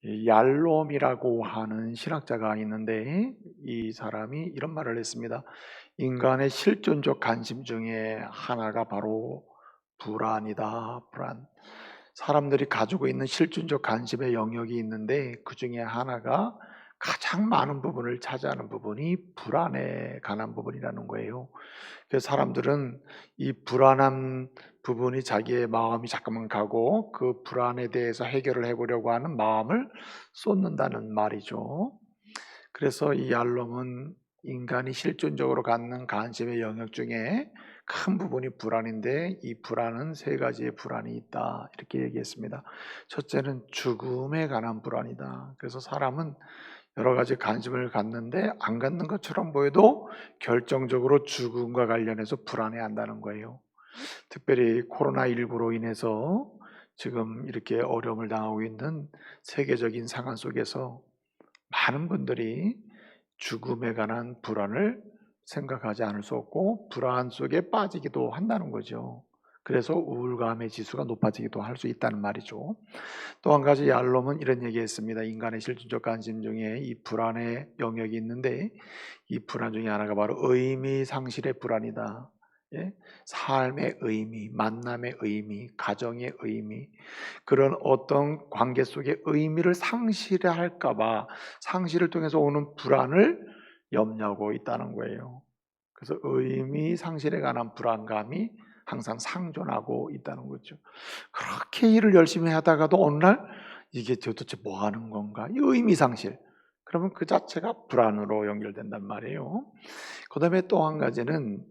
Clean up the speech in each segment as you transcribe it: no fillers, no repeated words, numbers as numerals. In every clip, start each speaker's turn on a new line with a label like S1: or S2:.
S1: 이 얄롬이라고 하는 신학자가 있는데 이 사람이 이런 말을 했습니다. 인간의 실존적 관심 중에 하나가 바로 불안이다. 불안. 사람들이 가지고 있는 실존적 관심의 영역이 있는데 그 중에 하나가 가장 많은 부분을 차지하는 부분이 불안에 관한 부분이라는 거예요. 그래서 사람들은 이 불안한 부분이 자기의 마음이 잠깐만 가고 그 불안에 대해서 해결을 해보려고 하는 마음을 쏟는다는 말이죠. 그래서 이 얄롬은 인간이 실존적으로 갖는 관심의 영역 중에 큰 부분이 불안인데 이 불안은 세 가지의 불안이 있다 이렇게 얘기했습니다. 첫째는 죽음에 관한 불안이다. 그래서 사람은 여러 가지 관심을 갖는데 안 갖는 것처럼 보여도 결정적으로 죽음과 관련해서 불안해한다는 거예요. 특별히 코로나19로 인해서 지금 이렇게 어려움을 당하고 있는 세계적인 상황 속에서 많은 분들이 죽음에 관한 불안을 생각하지 않을 수 없고 불안 속에 빠지기도 한다는 거죠. 그래서 우울감의 지수가 높아지기도 할 수 있다는 말이죠. 또 한 가지 얄롬은 이런 얘기했습니다. 인간의 실존적 관심 중에 이 불안의 영역이 있는데 이 불안 중에 하나가 바로 의미 상실의 불안이다. 예? 삶의 의미, 만남의 의미, 가정의 의미, 그런 어떤 관계 속의 의미를 상실할까봐 상실을 통해서 오는 불안을 염려하고 있다는 거예요. 그래서 의미 상실에 관한 불안감이 항상 상존하고 있다는 거죠. 그렇게 일을 열심히 하다가도 어느 날 이게 도대체 뭐 하는 건가? 이 의미 상실. 그러면 그 자체가 불안으로 연결된단 말이에요. 그 다음에 또 한 가지는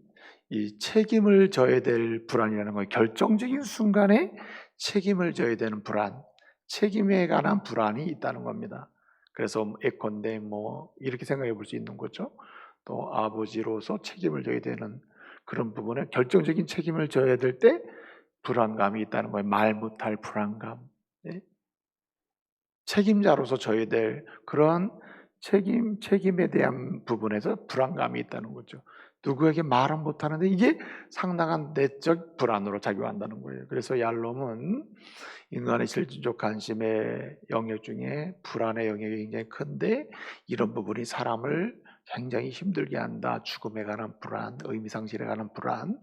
S1: 이 책임을 져야 될 불안이라는 거예요. 결정적인 순간에 책임을 져야 되는 불안, 책임에 관한 불안이 있다는 겁니다. 그래서 예컨대 뭐 이렇게 생각해 볼 수 있는 거죠. 또 아버지로서 책임을 져야 되는 그런 부분에 결정적인 책임을 져야 될 때 불안감이 있다는 거예요. 말 못할 불안감. 네? 책임자로서 져야 될 그런 책임에 대한 부분에서 불안감이 있다는 거죠. 누구에게 말은 못하는데 이게 상당한 내적 불안으로 작용한다는 거예요. 그래서 얄롬은 인간의 실질적 관심의 영역 중에 불안의 영역이 굉장히 큰데 이런 부분이 사람을 굉장히 힘들게 한다. 죽음에 관한 불안, 의미상실에 관한 불안,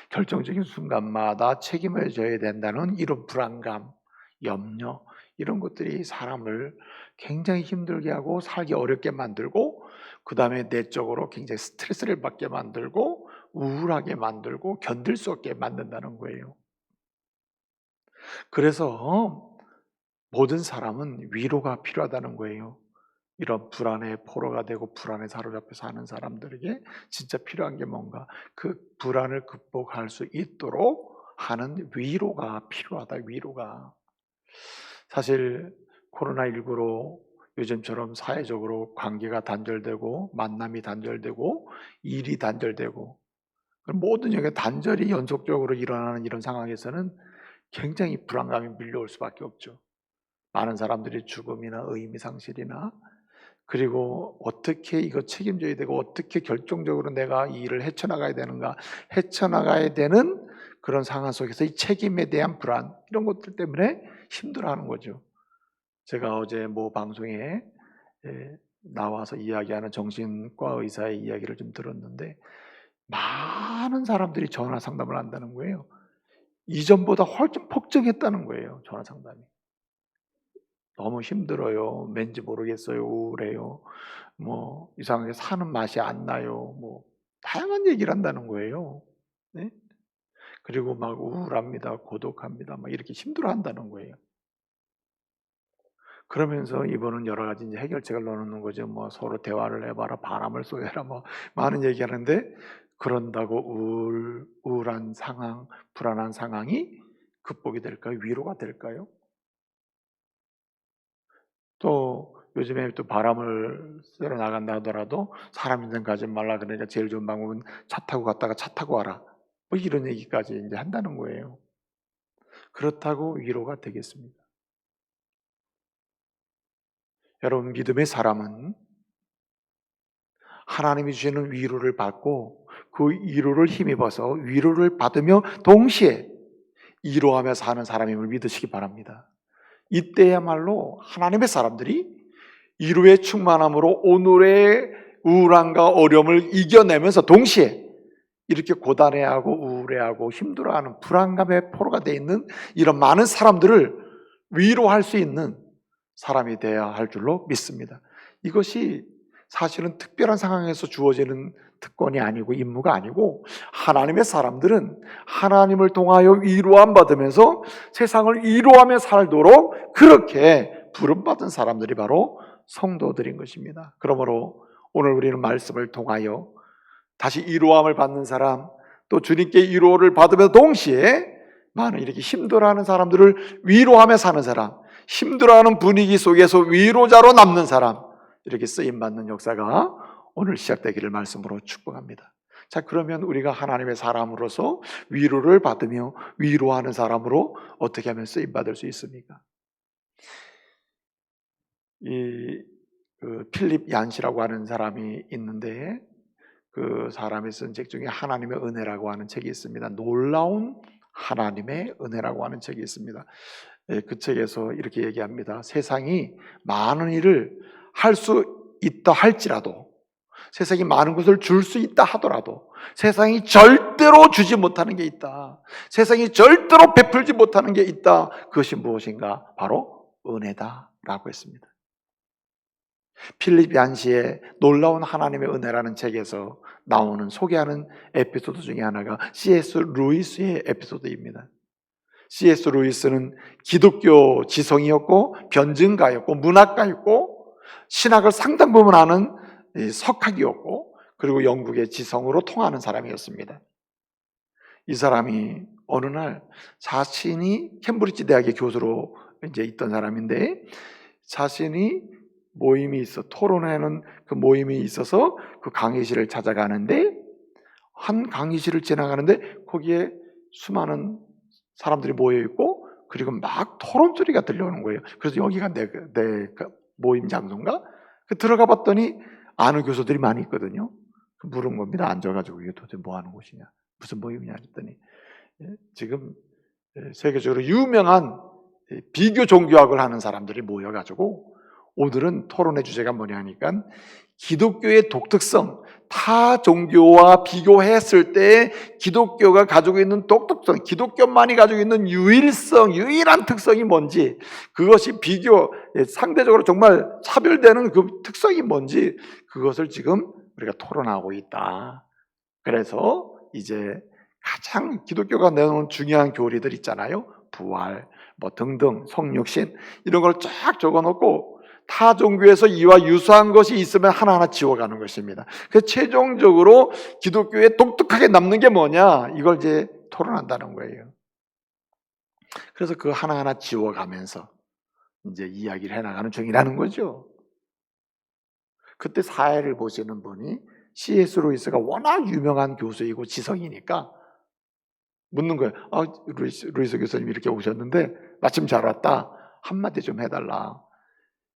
S1: 결정적인 순간마다 책임을 져야 된다는 이런 불안감, 염려, 이런 것들이 사람을 굉장히 힘들게 하고 살기 어렵게 만들고 그 다음에 내적으로 굉장히 스트레스를 받게 만들고 우울하게 만들고 견딜 수 없게 만든다는 거예요. 그래서 모든 사람은 위로가 필요하다는 거예요. 이런 불안의 포로가 되고 불안에 사로잡혀 사는 사람들에게 진짜 필요한 게 뭔가 그 불안을 극복할 수 있도록 하는 위로가 필요하다. 위로가. 사실 코로나19로 요즘처럼 사회적으로 관계가 단절되고 만남이 단절되고 일이 단절되고 모든 영역에 단절이 연속적으로 일어나는 이런 상황에서는 굉장히 불안감이 밀려올 수밖에 없죠. 많은 사람들이 죽음이나 의미 상실이나 그리고 어떻게 이거 책임져야 되고 어떻게 결정적으로 내가 이 일을 헤쳐나가야 되는가 헤쳐나가야 되는 그런 상황 속에서 이 책임에 대한 불안 이런 것들 때문에 힘들어하는 거죠. 제가 어제 모 방송에 나와서 이야기하는 정신과 의사의 이야기를 좀 들었는데 많은 사람들이 전화 상담을 한다는 거예요. 이전보다 훨씬 폭증했다는 거예요. 전화 상담이. 너무 힘들어요. 왠지 모르겠어요. 우울해요. 뭐 이상하게 사는 맛이 안 나요. 뭐 다양한 얘기를 한다는 거예요. 네? 그리고 막 우울합니다. 고독합니다. 막 이렇게 힘들어한다는 거예요. 그러면서 이분은 여러 가지 이제 해결책을 내놓는 거죠. 뭐 서로 대화를 해봐라, 바람을 쏘여라, 뭐 많은 얘기하는데 그런다고 우울한 상황, 불안한 상황이 극복이 될까요? 위로가 될까요? 또 요즘에 또 바람을 쐬러 나간다 하더라도 사람 인생 가지 말라 그러니까 제일 좋은 방법은 차 타고 갔다가 차 타고 와라. 뭐 이런 얘기까지 이제 한다는 거예요. 그렇다고 위로가 되겠습니다. 여러분 믿음의 사람은 하나님이 주시는 위로를 받고 그 위로를 힘입어서 위로를 받으며 동시에 위로하며 사는 사람임을 믿으시기 바랍니다. 이때야말로 하나님의 사람들이 위로의 충만함으로 오늘의 우울함과 어려움을 이겨내면서 동시에 이렇게 고단해하고 우울해하고 힘들어하는 불안감의 포로가 되어 있는 이런 많은 사람들을 위로할 수 있는 사람이 되어야 할 줄로 믿습니다. 이것이 사실은 특별한 상황에서 주어지는 특권이 아니고 임무가 아니고, 하나님의 사람들은 하나님을 통하여 위로함 받으면서 세상을 위로하며 살도록 그렇게 부름받은 사람들이 바로 성도들인 것입니다. 그러므로 오늘 우리는 말씀을 통하여 다시 위로함을 받는 사람, 또 주님께 위로를 받으며 동시에 많은 이렇게 힘들어하는 사람들을 위로하며 사는 사람, 힘들어하는 분위기 속에서 위로자로 남는 사람, 이렇게 쓰임받는 역사가 오늘 시작되기를 말씀으로 축복합니다. 자, 그러면 우리가 하나님의 사람으로서 위로를 받으며 위로하는 사람으로 어떻게 하면 쓰임받을 수 있습니까? 필립 얀시라고 하는 사람이 있는데, 그 사람이 쓴 책 중에 하나님의 은혜라고 하는 책이 있습니다. 놀라운 하나님의 은혜라고 하는 책이 있습니다. 그 책에서 이렇게 얘기합니다. 세상이 많은 일을 할 수 있다 할지라도, 세상이 많은 것을 줄 수 있다 하더라도 세상이 절대로 주지 못하는 게 있다, 세상이 절대로 베풀지 못하는 게 있다. 그것이 무엇인가? 바로 은혜다라고 했습니다. 필립 얀시의 놀라운 하나님의 은혜라는 책에서 나오는 소개하는 에피소드 중에 하나가 C.S. 루이스의 에피소드입니다. C.S. 루이스는 기독교 지성이었고 변증가였고 문학가였고 신학을 상당 부분 아는 석학이었고, 그리고 영국의 지성으로 통하는 사람이었습니다. 이 사람이 어느 날 자신이 캠브리지 대학의 교수로 이제 있던 사람인데, 자신이 모임이 있어 토론하는 그 모임이 있어서 그 강의실을 찾아가는데, 한 강의실을 지나가는데 거기에 수많은 사람들이 모여 있고, 그리고 막 토론 소리가 들려오는 거예요. 그래서 여기가 내 모임 장소인가? 들어가 봤더니 아는 교수들이 많이 있거든요. 물은 겁니다. 앉아가지고 이게 도대체 뭐 하는 곳이냐, 무슨 모임이냐 했더니 지금 세계적으로 유명한 비교 종교학을 하는 사람들이 모여가지고 오늘은 토론의 주제가 뭐냐 하니까 기독교의 독특성, 타 종교와 비교했을 때 기독교가 가지고 있는 독특성, 기독교만이 가지고 있는 유일한 특성이 뭔지, 그것이 상대적으로 정말 차별되는 그 특성이 뭔지, 그것을 지금 우리가 토론하고 있다. 그래서 이제 가장 기독교가 내놓은 중요한 교리들 있잖아요. 부활, 등등, 성육신, 이런 걸 쫙 적어놓고 타 종교에서 이와 유사한 것이 있으면 하나하나 지워가는 것입니다. 그래서 최종적으로 기독교에 독특하게 남는 게 뭐냐, 이걸 이제 토론한다는 거예요. 그래서 그 하나하나 지워가면서 이제 이야기를 해나가는 중이라는 거죠. 그때 사회를 보시는 분이 C.S. 루이스가 워낙 유명한 교수이고 지성이니까 묻는 거예요. 루이스 교수님 이렇게 오셨는데 마침 잘 왔다, 한마디 좀 해달라.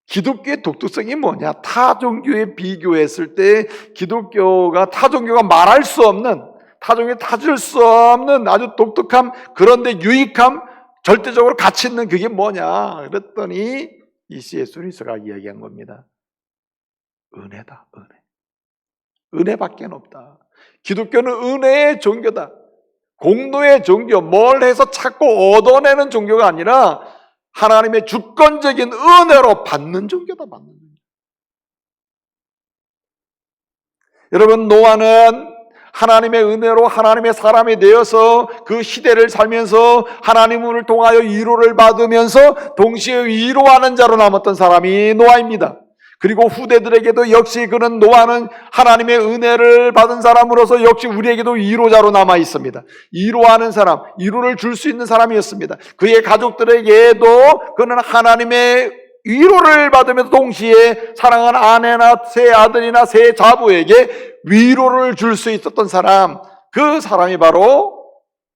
S1: 기독교의 독특성이 뭐냐? 타 종교에 비교했을 때 기독교가 타 종교가 말할 수 없는, 타 종교에 타줄 수 없는 아주 독특함, 그런데 유익함, 절대적으로 가치 있는 그게 뭐냐? 그랬더니 이 C.S. 루이스가 이야기한 겁니다. 은혜다, 은혜. 은혜밖에 없다. 기독교는 은혜의 종교다. 공로의 종교, 뭘 해서 찾고 얻어내는 종교가 아니라 하나님의 주권적인 은혜로 받는 종교다, 받는 종교. 여러분, 노아는 하나님의 은혜로 하나님의 사람이 되어서 그 시대를 살면서 하나님을 통하여 위로를 받으면서 동시에 위로하는 자로 남았던 사람이 노아입니다. 그리고 후대들에게도 역시 그는 노아는 하나님의 은혜를 받은 사람으로서 역시 우리에게도 위로자로 남아 있습니다. 위로하는 사람, 위로를 줄 수 있는 사람이었습니다. 그의 가족들에게도 그는 하나님의 위로를 받으면서 동시에 사랑하는 아내나 새 아들이나 새 자부에게 위로를 줄 수 있었던 사람, 그 사람이 바로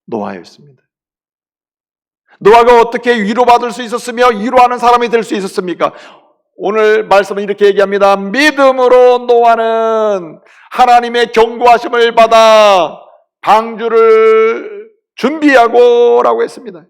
S1: 노아였습니다. 노아가 어떻게 위로받을 수 있었으며 위로하는 사람이 될 수 있었습니까? 오늘 말씀은 이렇게 얘기합니다. 믿음으로 노아는 하나님의 경고하심을 받아 방주를 준비하고 라고 했습니다.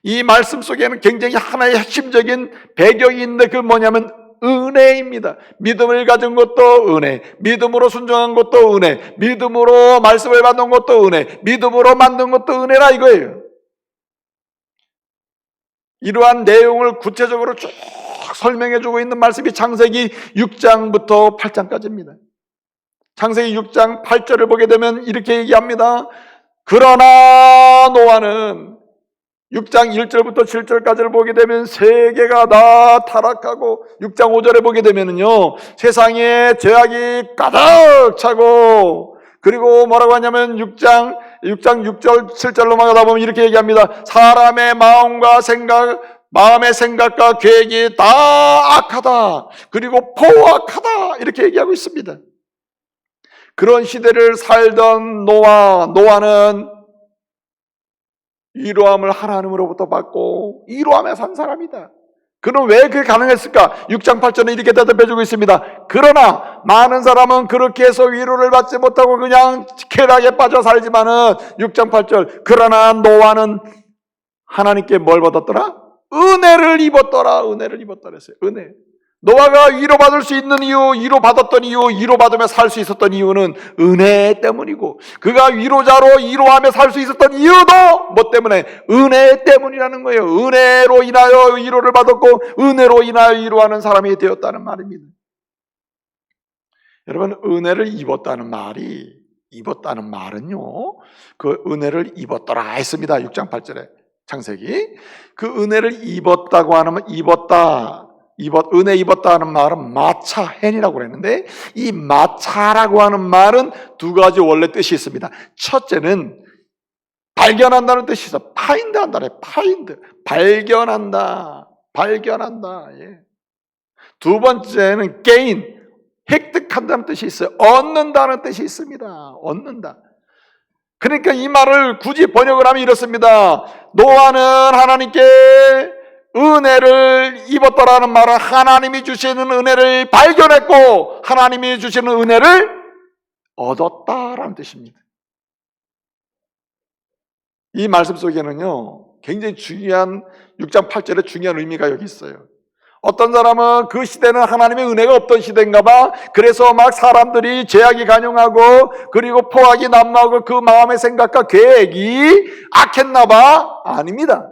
S1: 이 말씀 속에는 굉장히 하나의 핵심적인 배경이 있는데 그 뭐냐면 은혜입니다. 믿음을 가진 것도 은혜, 믿음으로 순종한 것도 은혜, 믿음으로 말씀을 받는 것도 은혜, 믿음으로 만든 것도 은혜라 이거예요. 이러한 내용을 구체적으로 쭉 설명해주고 있는 말씀이 창세기 6장부터 8장까지입니다. 창세기 6장 8절을 보게 되면 이렇게 얘기합니다. 그러나 노아는 6장 1절부터 7절까지를 보게 되면 세계가 다 타락하고 6장 5절에 보게 되면요 세상에 죄악이 가득 차고 그리고 뭐라고 하냐면 6장 6절 7절 넘어가다 보면 이렇게 얘기합니다. 사람의 마음의 생각과 계획이 다 악하다. 그리고 포악하다. 이렇게 얘기하고 있습니다. 그런 시대를 살던 노아는 위로함을 하나님으로부터 받고 위로함에 산 사람이다. 그럼 왜 그게 가능했을까? 6장 8절은 이렇게 대답해주고 있습니다. 그러나 많은 사람은 그렇게 해서 위로를 받지 못하고 그냥 쾌락에 빠져 살지만은 6장 8절 그러나 노아는 하나님께 뭘 받았더라? 은혜를 입었더라. 은혜를 입었더라 했어요. 은혜. 노아가 위로받을 수 있는 이유, 위로받았던 이유, 위로받으며 살 수 있었던 이유는 은혜 때문이고 그가 위로자로 위로하며 살 수 있었던 이유도 뭐 때문에? 은혜 때문이라는 거예요. 은혜로 인하여 위로를 받았고 은혜로 인하여 위로하는 사람이 되었다는 말입니다. 여러분 은혜를 입었다는 말은요 그 은혜를 입었더라 했습니다. 6장 8절에 창세기 그 은혜를 입었다고 하면 은혜 입었다 하는 말은 마차헨이라고 그랬는데 이 마차라고 하는 말은 두 가지 원래 뜻이 있습니다. 첫째는 발견한다는 뜻이 있어. 파인드 한다래. 파인드. 발견한다. 예. 두 번째는 게인. 획득한다는 뜻이 있어요. 얻는다는 뜻이 있습니다. 얻는다. 그러니까 이 말을 굳이 번역을 하면 이렇습니다. 노아는 하나님께 은혜를 입었더라는 말은 하나님이 주시는 은혜를 발견했고 하나님이 주시는 은혜를 얻었다라는 뜻입니다. 이 말씀 속에는요 굉장히 중요한 6장 8절에 중요한 의미가 여기 있어요. 어떤 사람은 그 시대는 하나님의 은혜가 없던 시대인가 봐. 그래서 막 사람들이 죄악이 간용하고 그리고 포악이 난무하고 그 마음의 생각과 계획이 악했나 봐. 아닙니다.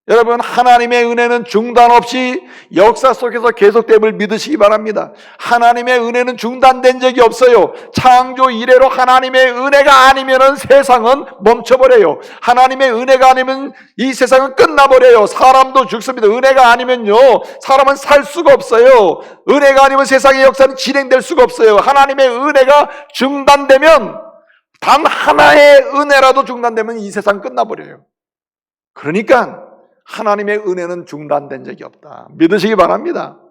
S1: 여러분 하나님의 은혜는 중단 없이 역사 속에서 계속됨을 믿으시기 바랍니다. 하나님의 은혜는 중단된 적이 없어요. 창조 이래로 하나님의 은혜가 아니면 세상은 멈춰버려요. 하나님의 은혜가 아니면 이 세상은 끝나버려요. 사람도 죽습니다. 은혜가 아니면요 사람은 살 수가 없어요. 은혜가 아니면 세상의 역사는 진행될 수가 없어요. 하나님의 은혜가 중단되면 단 하나의 은혜라도 중단되면 이 세상 끝나버려요. 그러니까 하나님의 은혜는 중단된 적이 없다. 믿으시기 바랍니다.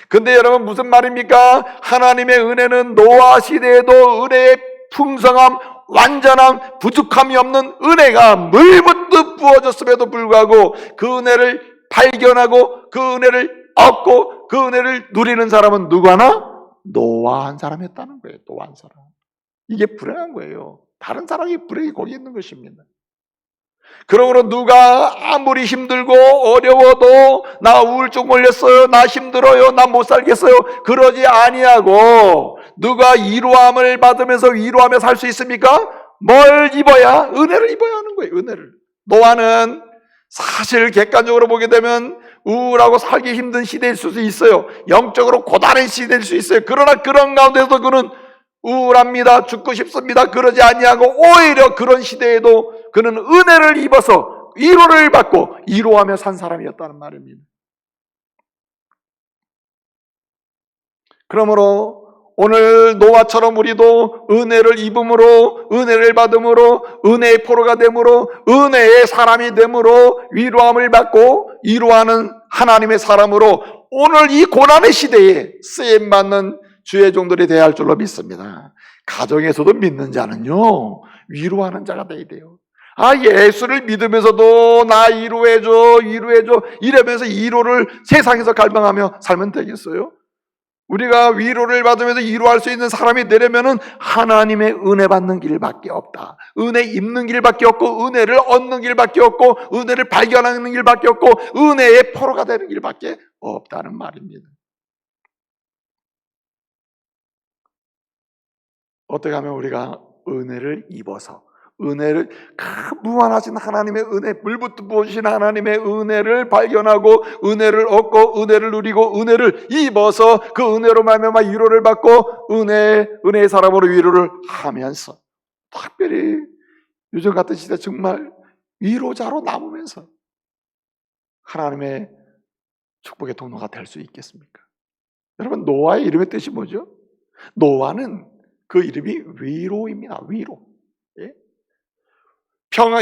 S1: 근데 여러분 무슨 말입니까? 하나님의 은혜는 노아 시대에도 은혜의 풍성함, 완전함, 부족함이 없는 은혜가 물붓듯 부어졌음에도 불구하고 그 은혜를 발견하고 그 은혜를 얻고 그 은혜를 누리는 사람은 누구 하나? 노아 한 사람이었다는 거예요. 노아 한 사람. 이게 불행한 거예요. 다른 사람이 불행이 거기 있는 것입니다. 그러므로 누가 아무리 힘들고 어려워도 나 우울증 걸렸어요, 나 힘들어요, 나 못 살겠어요 그러지 아니하고 누가 위로함을 받으면서 위로하며 살 수 있습니까? 뭘 입어야? 은혜를 입어야 하는 거예요. 은혜를. 노아는 사실 객관적으로 보게 되면 우울하고 살기 힘든 시대일 수도 있어요. 영적으로 고단한 시대일 수 있어요. 그러나 그런 가운데서 그는 우울합니다. 죽고 싶습니다. 그러지 아니하고 오히려 그런 시대에도 그는 은혜를 입어서 위로를 받고 위로하며 산 사람이었다는 말입니다. 그러므로 오늘 노아처럼 우리도 은혜를 입음으로 은혜를 받음으로 은혜의 포로가 됨으로 은혜의 사람이 됨으로 위로함을 받고 위로하는 하나님의 사람으로 오늘 이 고난의 시대에 쓰임받는 주의 종들이 되어야 할 줄로 믿습니다. 가정에서도 믿는 자는요 위로하는 자가 되어야 돼요. 예수를 믿으면서도 나 위로해줘 이러면서 위로를 세상에서 갈망하며 살면 되겠어요? 우리가 위로를 받으면서 위로할 수 있는 사람이 되려면은 하나님의 은혜 받는 길밖에 없다. 은혜 입는 길밖에 없고, 은혜를 얻는 길밖에 없고, 은혜를 발견하는 길밖에 없고, 은혜의 포로가 되는 길밖에 없다는 말입니다. 어떻게 하면 우리가 은혜를 입어서, 은혜를, 무한하신 하나님의 은혜, 물부터 부으신 하나님의 은혜를 발견하고, 은혜를 얻고, 은혜를 누리고, 은혜를 입어서 그 은혜로 말미암아 위로를 받고, 은혜의 사람으로 위로를 하면서, 특별히 요즘 같은 시대 정말 위로자로 남으면서 하나님의 축복의 통로가 될 수 있겠습니까? 여러분, 노아의 이름의 뜻이 뭐죠? 노아는 그 이름이 위로입니다. 위로. 예?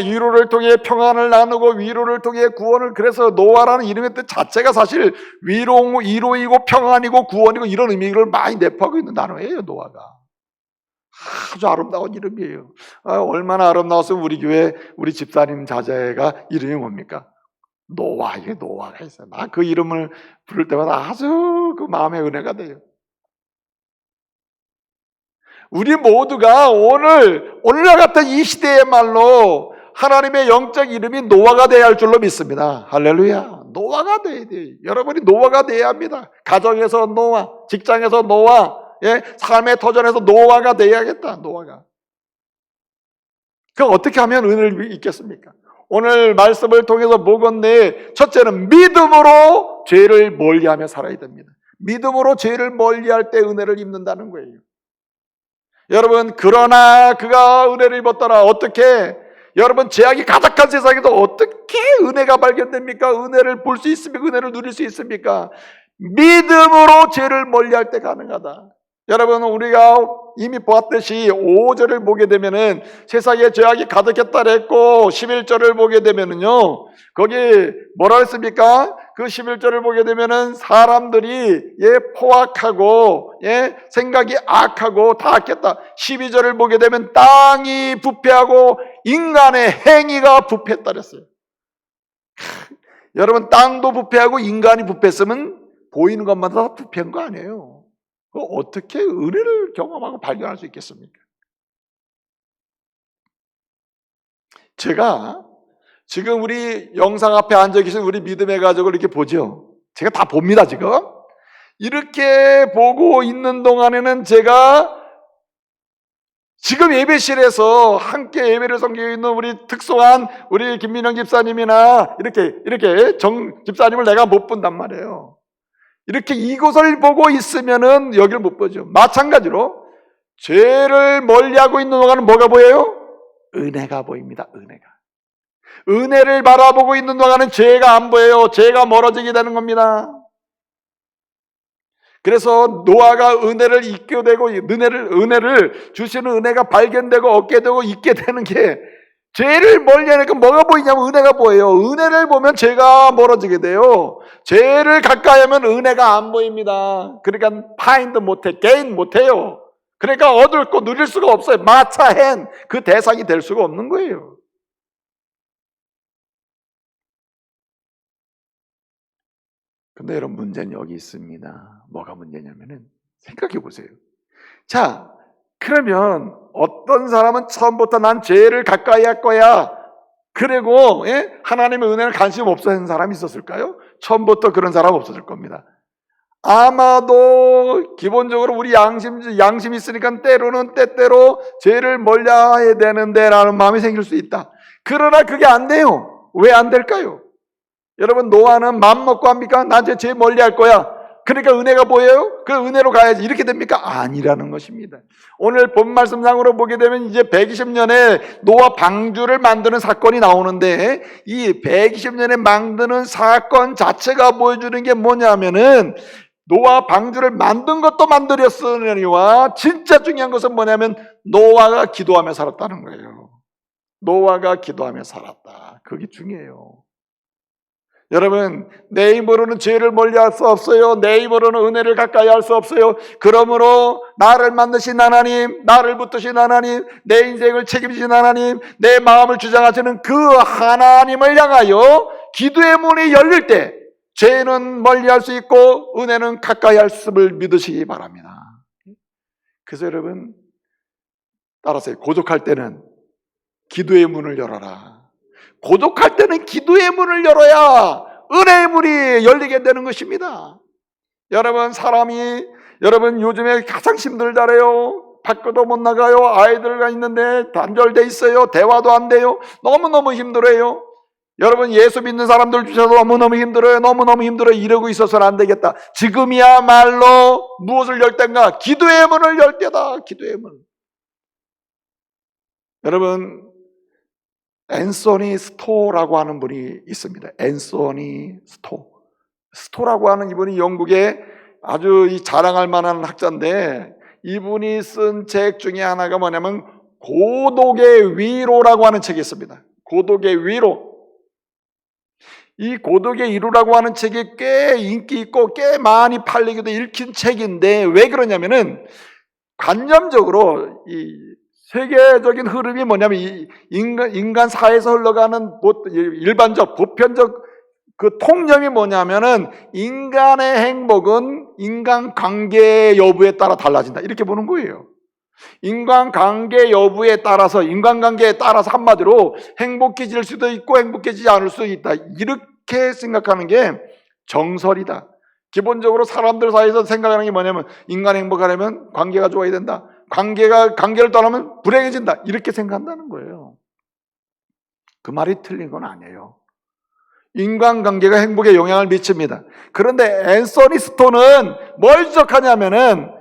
S1: 위로를 통해 평안을 나누고, 위로를 통해 구원을, 그래서 노아라는 이름의 뜻 자체가 사실 위로이고 평안이고 구원이고 이런 의미를 많이 내포하고 있는 단어예요. 노아가 아주 아름다운 이름이에요. 얼마나 아름다웠으면 우리 교회 우리 집사님 자제가 이름이 뭡니까? 노아. 이게 노아가 있어요. 나 그 이름을 부를 때마다 아주 그 마음의 은혜가 돼요. 우리 모두가 오늘날 같은 이 시대의말로 하나님의 영적 이름이 노아가 되어야 할 줄로 믿습니다. 할렐루야. 노아가 돼야 돼요. 여러분이 노아가 돼야 합니다. 가정에서 노아, 직장에서 노아, 삶의 터전에서 노아가 돼야겠다. 노아가. 그럼 어떻게 하면 은혜를 잊겠습니까? 오늘 말씀을 통해서 보건대 첫째는 믿음으로 죄를 멀리하며 살아야 됩니다. 믿음으로 죄를 멀리할 때 은혜를 입는다는 거예요. 여러분, 그러나 그가 은혜를 입었더라. 어떻게? 여러분, 죄악이 가득한 세상에서 어떻게 은혜가 발견됩니까? 은혜를 볼 수 있습니까? 은혜를 누릴 수 있습니까? 믿음으로 죄를 멀리할 때 가능하다. 여러분, 우리가 이미 보았듯이 5절을 보게 되면은 세상에 죄악이 가득했다 그랬고, 11절을 보게 되면은요, 거기 뭐라 했습니까? 그 11절을 보게 되면은 사람들이 포악하고 생각이 악하고 다 악했다. 12절을 보게 되면 땅이 부패하고 인간의 행위가 부패했다 그랬어요. 여러분, 땅도 부패하고 인간이 부패했으면 보이는 것마다 다 부패한 거 아니에요. 어떻게 은혜를 경험하고 발견할 수 있겠습니까? 제가 지금 우리 영상 앞에 앉아 계신 우리 믿음의 가족을 이렇게 보죠. 제가 다 봅니다, 지금. 이렇게 보고 있는 동안에는 제가 지금 예배실에서 함께 예배를 섬기고 있는 우리 특송한 우리 김민영 집사님이나 이렇게 정 집사님을 내가 못 본단 말이에요. 이렇게 이곳을 보고 있으면은 여기를 못 보죠. 마찬가지로 죄를 멀리하고 있는 동안은 뭐가 보여요? 은혜가 보입니다. 은혜를 바라보고 있는 동안은 죄가 안 보여요. 죄가 멀어지게 되는 겁니다. 그래서 노아가 은혜를 잊게 되고, 은혜를 주시는 은혜가 발견되고 얻게 되고 잊게 되는 게, 죄를 멀리하니까 뭐가 보이냐면 은혜가 보여요. 은혜를 보면 죄가 멀어지게 돼요. 죄를 가까이 하면 은혜가 안 보입니다. 그러니까 파인드 못해, 게인 못해요. 그러니까 얻을 거 누릴 수가 없어요. 마차hen, 그 대상이 될 수가 없는 거예요. 근데 여러분, 문제는 여기 있습니다. 뭐가 문제냐면은, 생각해 보세요. 자, 그러면 어떤 사람은 처음부터 난 죄를 가까이 할 거야, 그리고 하나님의 은혜를 관심 없어 하는 사람이 있었을까요? 처음부터 그런 사람 없었을 겁니다. 아마도 기본적으로 우리 양심이 있으니까 때때로 죄를 멀리해야 되는데 라는 마음이 생길 수 있다. 그러나 그게 안 돼요. 왜 안 될까요? 여러분, 노아는 마음 먹고 합니까? 나 이제 죄 멀리할 거야. 그러니까 은혜가 보여요? 그 은혜로 가야지. 이렇게 됩니까? 아니라는 것입니다. 오늘 본 말씀상으로 보게 되면 이제 120년에 노아 방주를 만드는 사건이 나오는데, 이 120년에 만드는 사건 자체가 보여주는 게 뭐냐면은, 노아 방주를 만든 것도 만들었으니와 진짜 중요한 것은 뭐냐면 노아가 기도하며 살았다는 거예요. 노아가 기도하며 살았다. 그게 중요해요. 여러분, 내 힘으로는 죄를 멀리할 수 없어요. 내 힘으로는 은혜를 가까이 할 수 없어요. 그러므로 나를 만드신 하나님, 나를 붙드신 하나님, 내 인생을 책임지신 하나님, 내 마음을 주장하시는 그 하나님을 향하여 기도의 문이 열릴 때, 죄는 멀리할 수 있고 은혜는 가까이 할 수를 믿으시기 바랍니다. 그래서 여러분 따라서 고독할 때는 기도의 문을 열어라. 고독할 때는 기도의 문을 열어야 은혜의 문이 열리게 되는 것입니다. 여러분 요즘에 가장 힘들다래요. 밖에도 못 나가요. 아이들과 있는데 단절돼 있어요. 대화도 안 돼요. 너무너무 힘들어요. 여러분 예수 믿는 사람들 주셔서 너무너무 힘들어요. 너무너무 힘들어요. 이러고 있어서는 안 되겠다. 지금이야말로 무엇을 열 때인가? 기도의 문을 열 때다. 기도의 문. 여러분 앤서니 스토라고 하는 분이 있습니다. 앤서니 스토라고 하는 이분이 영국의 아주 자랑할 만한 학자인데, 이분이 쓴 책 중에 하나가 뭐냐면 고독의 위로라고 하는 책이 있습니다. 고독의 위로. 이 고독의 위로라고 하는 책이 꽤 인기 있고 꽤 많이 팔리기도 읽힌 책인데, 왜 그러냐면은 관념적으로 이 세계적인 흐름이 뭐냐면 이 인간 사회에서 흘러가는 일반적 보편적 그 통념이 뭐냐면은 인간의 행복은 인간관계 여부에 따라 달라진다, 이렇게 보는 거예요. 인간관계 여부에 따라서, 인간관계에 따라서 한마디로 행복해질 수도 있고 행복해지지 않을 수도 있다, 이렇게 생각하는 게 정설이다. 기본적으로 사람들 사이에서 생각하는 게 뭐냐면 인간이 행복하려면 관계가 좋아야 된다, 관계를 떠나면 불행해진다, 이렇게 생각한다는 거예요. 그 말이 틀린 건 아니에요. 인간관계가 행복에 영향을 미칩니다. 그런데 앤서니 스톤은 뭘 지적하냐면은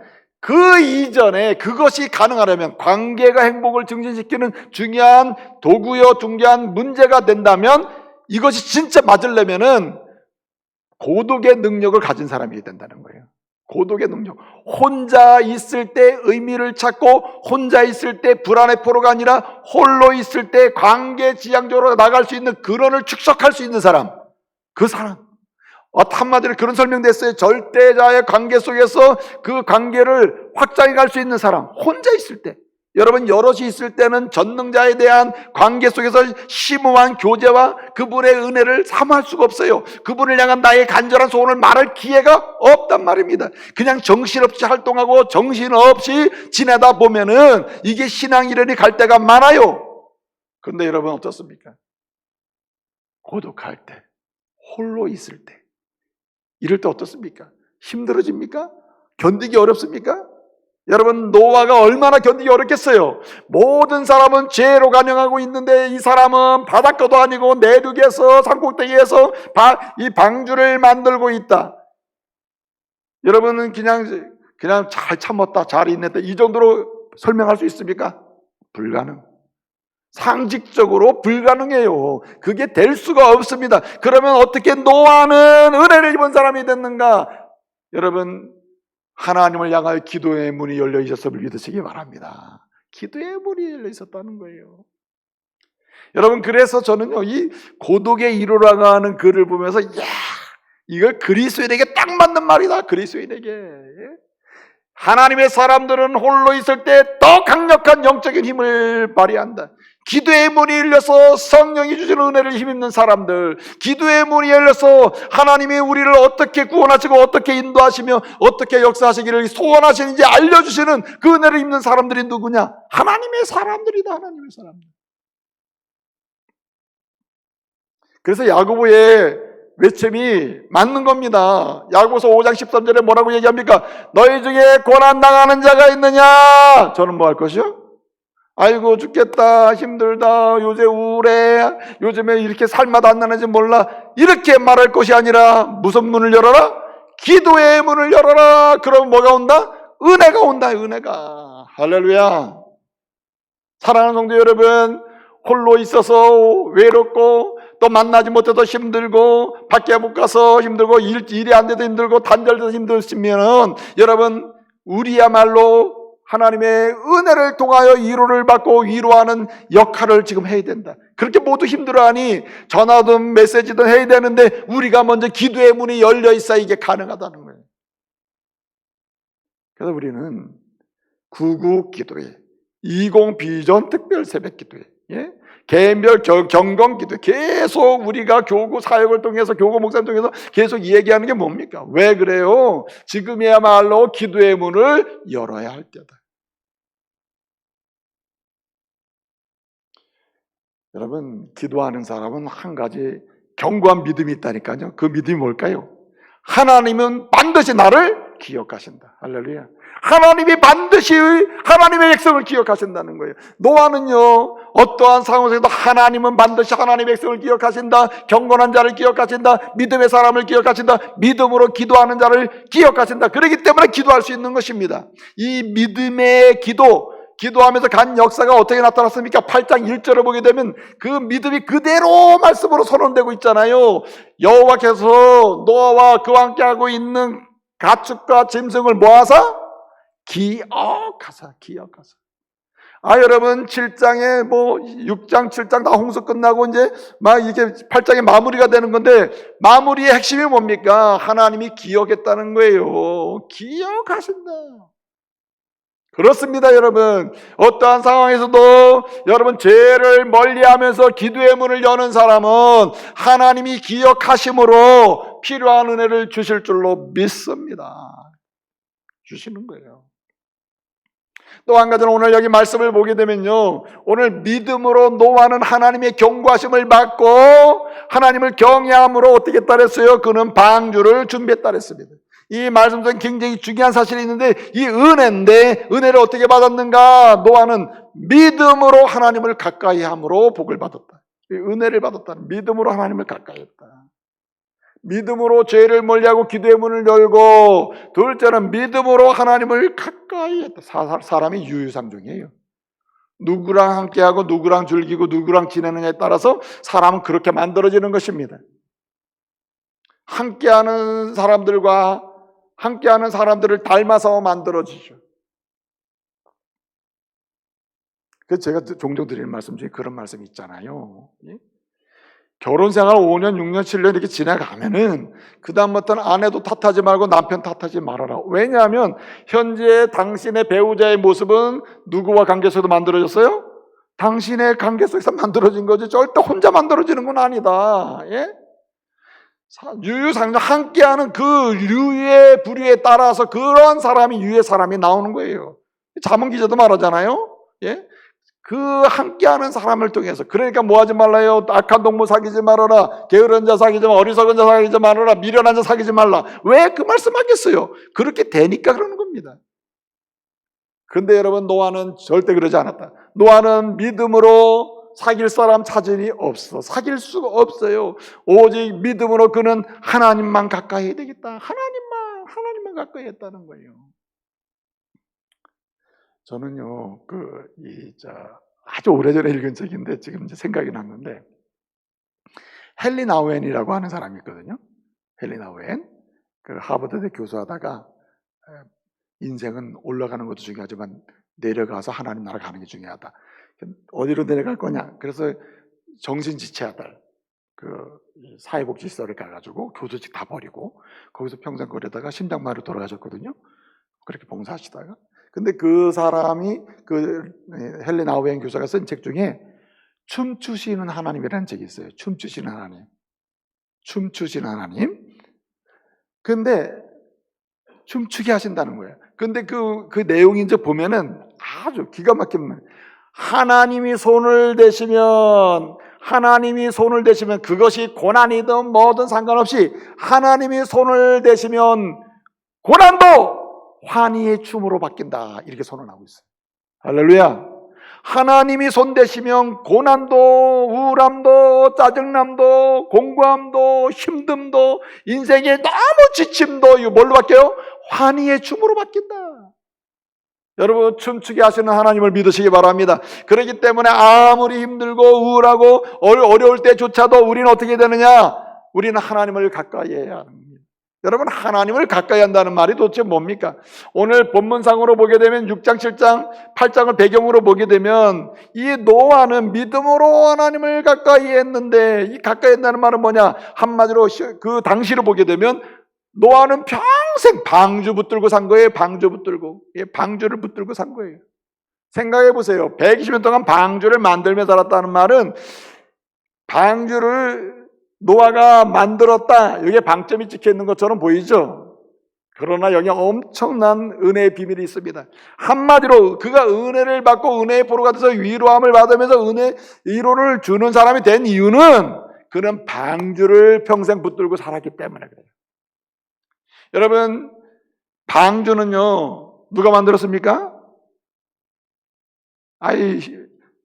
S1: 그 이전에 그것이 가능하려면, 관계가 행복을 증진시키는 중요한 도구요, 중요한 문제가 된다면, 이것이 진짜 맞으려면은 고독의 능력을 가진 사람이 된다는 거예요. 고독의 능력. 혼자 있을 때 의미를 찾고, 혼자 있을 때 불안의 포로가 아니라 홀로 있을 때 관계지향적으로 나갈 수 있는 근원을 축적할 수 있는 사람, 그 사람. 한마디로 그런 설명됐어요. 절대자의 관계 속에서 그 관계를 확장해 갈 수 있는 사람. 혼자 있을 때. 여러분 여럿이 있을 때는 전능자에 대한 관계 속에서 심오한 교제와 그분의 은혜를 사모할 수가 없어요. 그분을 향한 나의 간절한 소원을 말할 기회가 없단 말입니다. 그냥 정신없이 활동하고 정신없이 지내다 보면은 이게 신앙 이론이 갈 때가 많아요. 그런데 여러분 어떻습니까? 고독할 때, 홀로 있을 때, 이럴 때 어떻습니까? 힘들어집니까? 견디기 어렵습니까? 여러분 노아가 얼마나 견디기 어렵겠어요. 모든 사람은 죄로 간영하고 있는데 이 사람은 바닷가도 아니고 내륙에서 산꼭대기에서 이 방주를 만들고 있다. 여러분은 그냥 잘 참았다, 잘 인냈다, 이 정도로 설명할 수 있습니까? 불가능. 상식적으로 불가능해요. 그게 될 수가 없습니다. 그러면 어떻게 노아는 은혜를 입은 사람이 됐는가? 여러분 하나님을 향하여 기도의 문이 열려 있었음을 믿으시기 바랍니다. 기도의 문이 열려 있었다는 거예요. 여러분 그래서 저는요, 이 고독의 이루라고 하는 글을 보면서 이거 그리스도인에게 딱 맞는 말이다. 그리스도인에게. 하나님의 사람들은 홀로 있을 때 더 강력한 영적인 힘을 발휘한다. 기도의 문이 열려서 성령이 주시는 은혜를 힘입는 사람들, 기도의 문이 열려서 하나님이 우리를 어떻게 구원하시고 어떻게 인도하시며 어떻게 역사하시기를 소원하시는지 알려주시는 그 은혜를 입는 사람들이 누구냐? 하나님의 사람들이다. 하나님의 사람들. 그래서 야고보의 외침이 맞는 겁니다. 야고보서 5장 13절에 뭐라고 얘기합니까? 너희 중에 고난당하는 자가 있느냐? 저는 뭐 할 것이요? 아이고 죽겠다, 힘들다, 요새 우울해, 요즘에 이렇게 살맛 안 나는지 몰라, 이렇게 말할 것이 아니라 무슨 문을 열어라? 기도의 문을 열어라. 그럼 뭐가 온다? 은혜가 온다. 은혜가. 할렐루야. 사랑하는 성도 여러분, 홀로 있어서 외롭고 또 만나지 못해서 힘들고 밖에 못 가서 힘들고 일이 안 돼도 힘들고 단절돼서 힘드시면 여러분 우리야말로 하나님의 은혜를 통하여 위로를 받고 위로하는 역할을 지금 해야 된다. 그렇게 모두 힘들어하니 전화든 메시지든 해야 되는데 우리가 먼저 기도의 문이 열려 있어야 이게 가능하다는 거예요. 그래서 우리는 99 기도회, 20 비전 특별 새벽 기도회, 개인별 경건 기도, 계속 우리가 교구 사역을 통해서, 교구 목사님 통해서 계속 얘기하는 게 뭡니까? 왜 그래요? 지금이야말로 기도의 문을 열어야 할 때다. 여러분, 기도하는 사람은 한 가지 견고한 믿음이 있다니까요. 그 믿음이 뭘까요? 하나님은 반드시 나를 기억하신다. 할렐루야. 하나님이 반드시 하나님의 백성을 기억하신다는 거예요. 노아는요, 어떠한 상황에서도 하나님은 반드시 하나님의 백성을 기억하신다. 경건한 자를 기억하신다. 믿음의 사람을 기억하신다. 믿음으로 기도하는 자를 기억하신다. 그렇기 때문에 기도할 수 있는 것입니다. 이 믿음의 기도하면서 간 역사가 어떻게 나타났습니까? 8장 1절을 보게 되면 그 믿음이 그대로 말씀으로 선언되고 있잖아요. 여호와께서 노아와 그와 함께하고 있는 가축과 짐승을 모아서 기억하사. 여러분 7장에 6장 7장 다 홍수 끝나고 이제 막 이게 8장에 마무리가 되는 건데, 마무리의 핵심이 뭡니까? 하나님이 기억했다는 거예요. 기억하신다. 그렇습니다, 여러분. 어떠한 상황에서도 여러분 죄를 멀리하면서 기도의 문을 여는 사람은 하나님이 기억하심으로 필요한 은혜를 주실 줄로 믿습니다. 주시는 거예요. 또 한 가지는 오늘 여기 말씀을 보게 되면요, 오늘 믿음으로 노아는 하나님의 경고하심을 받고 하나님을 경외함으로 어떻게 따랐어요? 그는 방주를 준비했다 그랬습니다. 이 말씀 중에 굉장히 중요한 사실이 있는데, 이 은혜인데, 은혜를 어떻게 받았는가? 노아는 믿음으로 하나님을 가까이 함으로 복을 받았다. 이 은혜를 받았다는, 믿음으로 하나님을 가까이 했다. 믿음으로 죄를 멀리하고 기도의 문을 열고, 둘째는 믿음으로 하나님을 가까이 했다. 사람이 유유상종이에요. 누구랑 함께하고 누구랑 즐기고 누구랑 지내느냐에 따라서 사람은 그렇게 만들어지는 것입니다. 함께하는 사람들을 닮아서 만들어지죠. 그래서 제가 종종 드리는 말씀 중에 그런 말씀이 있잖아요. 결혼 생활 5년, 6년, 7년 이렇게 지나가면은 그다음부터는 아내도 탓하지 말고 남편 탓하지 말아라. 왜냐하면 현재 당신의 배우자의 모습은 누구와 관계 속에서 만들어졌어요? 당신의 관계 속에서 만들어진 거지 절대 혼자 만들어지는 건 아니다. 예? 유유상종, 함께하는 그 유의 부류에 따라서 그런 사람이 유의 사람이 나오는 거예요. 자문 기자도 말하잖아요. 예? 그 함께하는 사람을 통해서. 그러니까 뭐 하지 말라요? 악한 동무 사귀지 말아라. 게으른 자 사귀지 말아라. 어리석은 자 사귀지 말아라. 미련한 자 사귀지 말라. 왜 그 말씀 하겠어요? 그렇게 되니까 그러는 겁니다. 그런데 여러분, 노아는 절대 그러지 않았다. 노아는 믿음으로 사귈 사람 찾으니 없어. 사귈 수가 없어요. 오직 믿음으로 그는 하나님만 가까이 해야 되겠다. 하나님만 가까이 했다는 거예요. 저는요, 아주 오래전에 읽은 책인데 지금 이제 생각이 났는데, 헨리 나우엔이라고 하는 사람이 있거든요. 헨리 나우엔. 그 하버드대 교수하다가 인생은 올라가는 것도 중요하지만 내려가서 하나님 나라 가는 게 중요하다. 어디로 내려갈 거냐? 그래서 정신지체아들 사회복지시설을 가가지고 교수직 다 버리고 거기서 평생 거리다가 심장마비로 돌아가셨거든요. 그렇게 봉사하시다가. 근데 그 사람이 헨리 나우엔 교수가 쓴 책 중에 춤추시는 하나님이라는 책이 있어요. 춤추시는 하나님. 근데 춤추게 하신다는 거예요. 근데 그 내용이 이제 보면은 아주 기가 막힌, 하나님이 손을 대시면 그것이 고난이든 뭐든 상관없이 하나님이 손을 대시면 고난도 환희의 춤으로 바뀐다. 이렇게 선언하고 있어요. 할렐루야. 하나님이 손 대시면 고난도, 우울함도, 짜증남도, 공부함도, 힘듦도, 인생의 너무 지침도 이거 뭘로 바뀌어요? 환희의 춤으로 바뀐다. 여러분, 춤추게 하시는 하나님을 믿으시기 바랍니다. 그렇기 때문에 아무리 힘들고 우울하고 어려울 때조차도 우리는 어떻게 되느냐? 우리는 하나님을 가까이 해야 합니다. 여러분, 하나님을 가까이 한다는 말이 도대체 뭡니까? 오늘 본문상으로 보게 되면 6장, 7장, 8장을 배경으로 보게 되면 이 노아는 믿음으로 하나님을 가까이 했는데, 이 가까이 한다는 말은 뭐냐? 한마디로 그 당시를 보게 되면 노아는 평생 방주 붙들고 산 거예요. 방주를 붙들고 산 거예요. 생각해 보세요. 120년 동안 방주를 만들며 살았다는 말은 방주를 노아가 만들었다, 여기에 방점이 찍혀 있는 것처럼 보이죠? 그러나 여기 엄청난 은혜의 비밀이 있습니다. 한마디로 그가 은혜를 받고 은혜의 보로가 돼서 위로함을 받으면서 은혜 위로를 주는 사람이 된 이유는 그는 방주를 평생 붙들고 살았기 때문에 그래요. 여러분, 방주는요 누가 만들었습니까?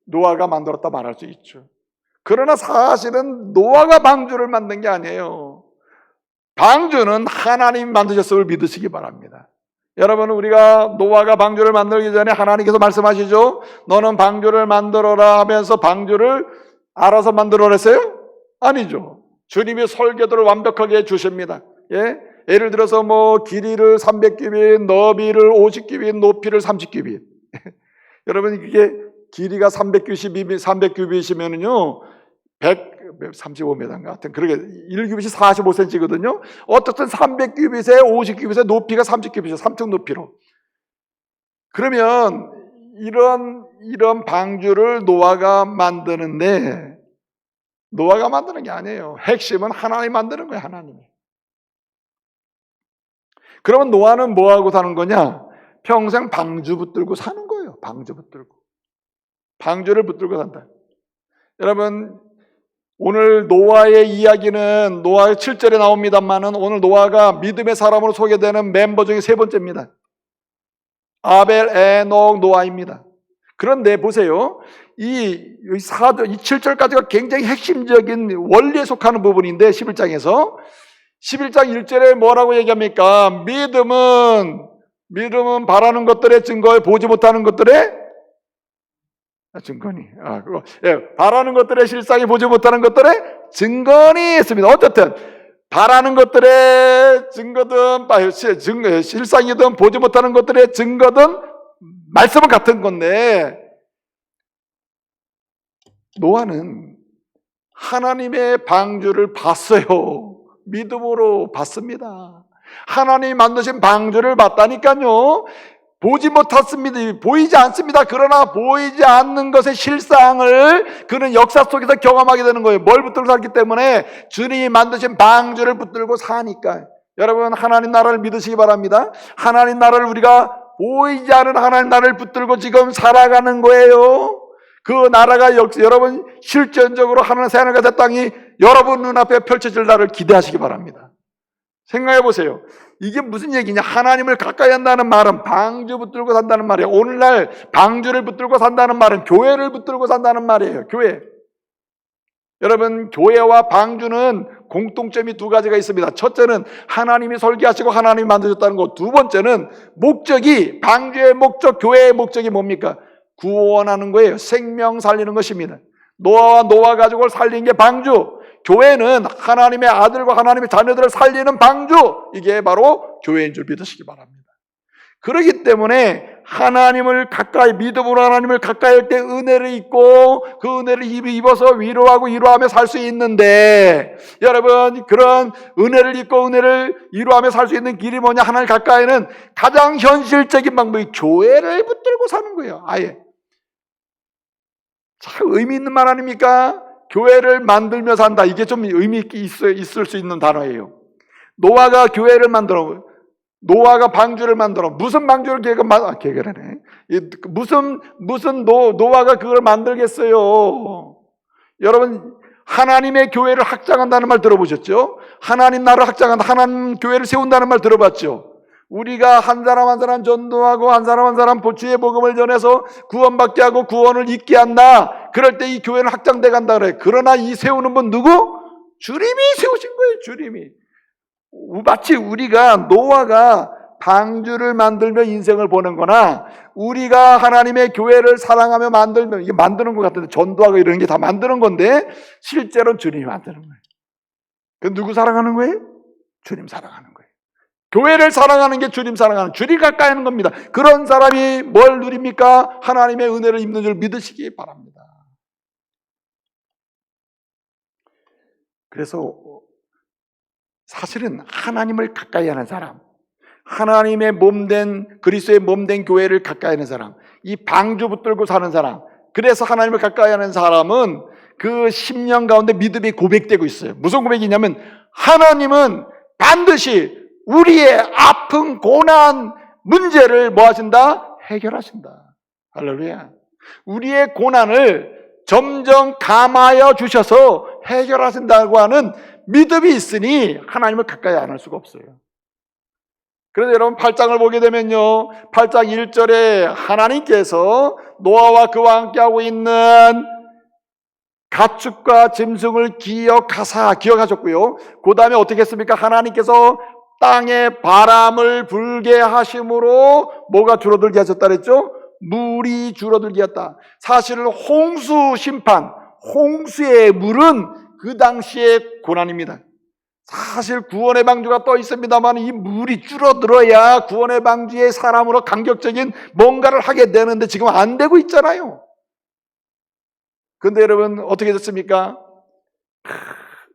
S1: 노아가 만들었다 말할 수 있죠. 그러나 사실은 노아가 방주를 만든 게 아니에요. 방주는 하나님이 만드셨음을 믿으시기 바랍니다. 여러분, 우리가 노아가 방주를 만들기 전에 하나님께서 말씀하시죠. 너는 방주를 만들어라 하면서 방주를 알아서 만들어라 했어요? 아니죠. 주님이 설계도를 완벽하게 해주십니다. 예를 들어서 길이를 300규빗, 너비를 50규빗, 높이를 30규빗. 여러분, 이게 길이가 300규빗이면은요 135m인가 하여튼 그렇게 1규빗이 45cm거든요. 어떻든 300규빗에 50규빗에 높이가 30규빗이에요. 3층 높이로. 그러면 이런 방주를 노아가 만드는데, 노아가 만드는 게 아니에요. 핵심은 하나님이 만드는 거예요. 하나님이. 그러면 노아는 뭐하고 사는 거냐? 평생 방주 붙들고 사는 거예요. 방주 붙들고. 방주를 붙들고 산다. 여러분, 오늘 노아의 이야기는 노아의 7절에 나옵니다만은 오늘 노아가 믿음의 사람으로 소개되는 멤버 중에 세 번째입니다. 아벨, 에녹, 노아입니다. 그런데 보세요. 이 7절까지가 굉장히 핵심적인 원리에 속하는 부분인데 11장에서 11장 1절에 뭐라고 얘기합니까? 믿음은 바라는 것들의 증거에 보지 못하는 것들의 증거니. 바라는 것들의 실상이 보지 못하는 것들의 증거니 있습니다. 어쨌든 바라는 것들의 증거든 실상이든 보지 못하는 것들의 증거든 말씀은 같은 건데, 노아는 하나님의 방주를 봤어요. 믿음으로 봤습니다. 하나님이 만드신 방주를 봤다니까요. 보지 못했습니다. 보이지 않습니다. 그러나 보이지 않는 것의 실상을 그는 역사 속에서 경험하게 되는 거예요. 뭘 붙들고 살기 때문에? 주님이 만드신 방주를 붙들고 사니까. 여러분, 하나님 나라를 믿으시기 바랍니다. 하나님 나라를 우리가 보이지 않은 하나님 나라를 붙들고 지금 살아가는 거예요. 그 나라가 여러분 실전적으로 하나님 새하늘과 새 땅이 여러분 눈앞에 펼쳐질 날을 기대하시기 바랍니다. 생각해 보세요. 이게 무슨 얘기냐? 하나님을 가까이 한다는 말은 방주 붙들고 산다는 말이에요. 오늘날 방주를 붙들고 산다는 말은 교회를 붙들고 산다는 말이에요. 교회. 여러분, 교회와 방주는 공통점이 두 가지가 있습니다. 첫째는 하나님이 설계하시고 하나님이 만드셨다는 것. 두 번째는 목적이, 방주의 목적, 교회의 목적이 뭡니까? 구원하는 거예요. 생명 살리는 것입니다. 노아와 노아 가족을 살린 게 방주. 교회는 하나님의 아들과 하나님의 자녀들을 살리는 방주. 이게 바로 교회인 줄 믿으시기 바랍니다. 그렇기 때문에 하나님을 가까이, 믿음으로 하나님을 가까이 할 때 은혜를 입고 그 은혜를 입어서 위로하고 위로하며 살 수 있는데, 여러분, 그런 은혜를 입고 은혜를 위로하며 살 수 있는 길이 뭐냐? 하나님 가까이는 가장 현실적인 방법이 교회를 붙들고 사는 거예요. 아예. 참 의미 있는 말 아닙니까? 교회를 만들며 산다. 이게 좀 의미 있게 있을 수 있는 단어예요. 노아가 교회를 만들어, 노아가 방주를 만들어. 무슨 방주를 계획하네. 무슨 노아가 그걸 만들겠어요? 여러분, 하나님의 교회를 확장한다는 말 들어보셨죠? 하나님 나라를 확장한다, 하나님 교회를 세운다는 말 들어봤죠? 우리가 한 사람 한 사람 전도하고 한 사람 한 사람 주의 복음을 전해서 구원받게 하고 구원을 잊게 한다. 그럴 때 이 교회는 확장돼 간다 그래. 그러나 이 세우는 분 누구? 주님이 세우신 거예요. 주님이. 마치 우리가 노아가 방주를 만들며 인생을 보는 거나, 우리가 하나님의 교회를 사랑하며 만들며, 이게 만드는 것 같은데 전도하고 이런 게 다 만드는 건데 실제로는 주님이 만드는 거예요. 그 누구 사랑하는 거예요? 주님 사랑하는 거예요. 교회를 사랑하는 게 주님 사랑하는, 주님 가까이 하는 겁니다. 그런 사람이 뭘 누립니까? 하나님의 은혜를 입는 줄 믿으시기 바랍니다. 그래서 사실은 하나님을 가까이 하는 사람, 하나님의 몸된 그리스도의 몸된 교회를 가까이 하는 사람, 이 방주 붙들고 사는 사람, 그래서 하나님을 가까이 하는 사람은 그 심령 가운데 믿음이 고백되고 있어요. 무슨 고백이냐면 하나님은 반드시 우리의 아픈 고난 문제를 뭐 하신다? 해결하신다. 할렐루야. 우리의 고난을 점점 감하여 주셔서 해결하신다고 하는 믿음이 있으니 하나님을 가까이 안 할 수가 없어요. 그래서 여러분 8장을 보게 되면요, 8장 1절에 하나님께서 노아와 그와 함께하고 있는 가축과 짐승을 기억하셨고요. 그 다음에 어떻게 했습니까? 하나님께서 땅에 바람을 불게 하심으로 뭐가 줄어들게 하셨다 그랬죠? 물이 줄어들게 했다. 사실은 홍수 심판, 홍수의 물은 그 당시의 고난입니다. 사실 구원의 방주가 떠 있습니다만 이 물이 줄어들어야 구원의 방주의 사람으로 감격적인 뭔가를 하게 되는데 지금 안 되고 있잖아요. 근데 여러분 어떻게 됐습니까?